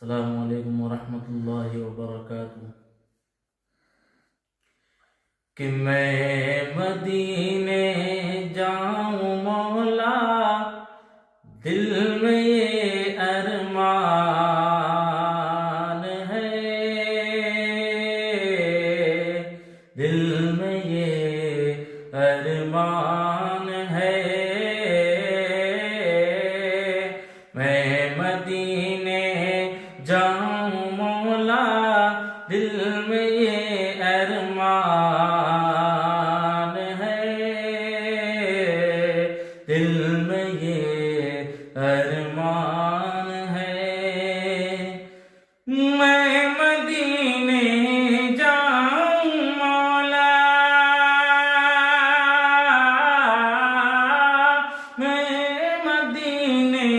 अस्सलामु अलैकुम वरहमतुल्लाहि वबरकातुहू। कि मैं मदीने जाऊं मौला, दिल में ये अरमान है, दिल में ये अरमान है। मैं मदीने जाऊं मौला, दिल में ये अरमान है, दिल में ये अरमान है। मैं मदीने जाऊं मौला, मैं मदीने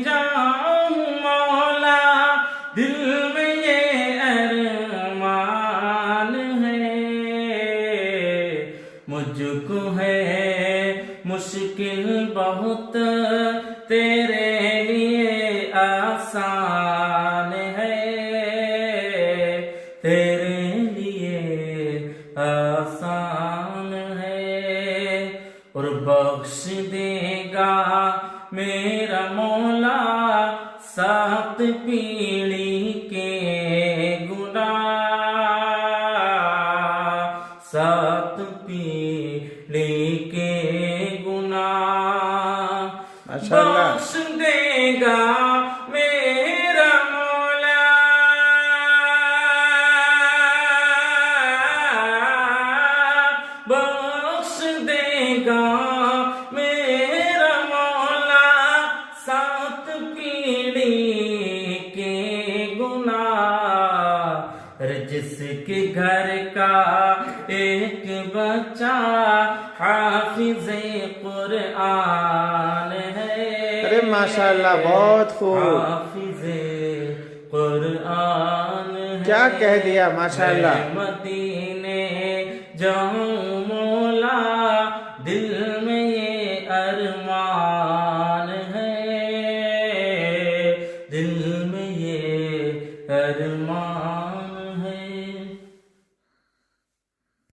जाऊं मौला, दिल में ये अरमान है। मुझको है मुश्किल बहुत, तेरे लिए आसान है, तेरे लिए आसान है। और बख्श देगा मेरा मौला 7 पीढ़ी के गुनाह, 7 पीढ़ी के गुनाह बख्श देगा मेरा मौला। बख्श देगा मेरा मौला 7 पीढ़ी के गुनाह। जिसके घर का एक बच्चा हाफिज़े कुरआन है, अरे माशाल्लाह, बहुत खूब, हाफिज़े कुरआन है। क्या कह दिया, माशाल्लाह। मैं मदीने जाऊं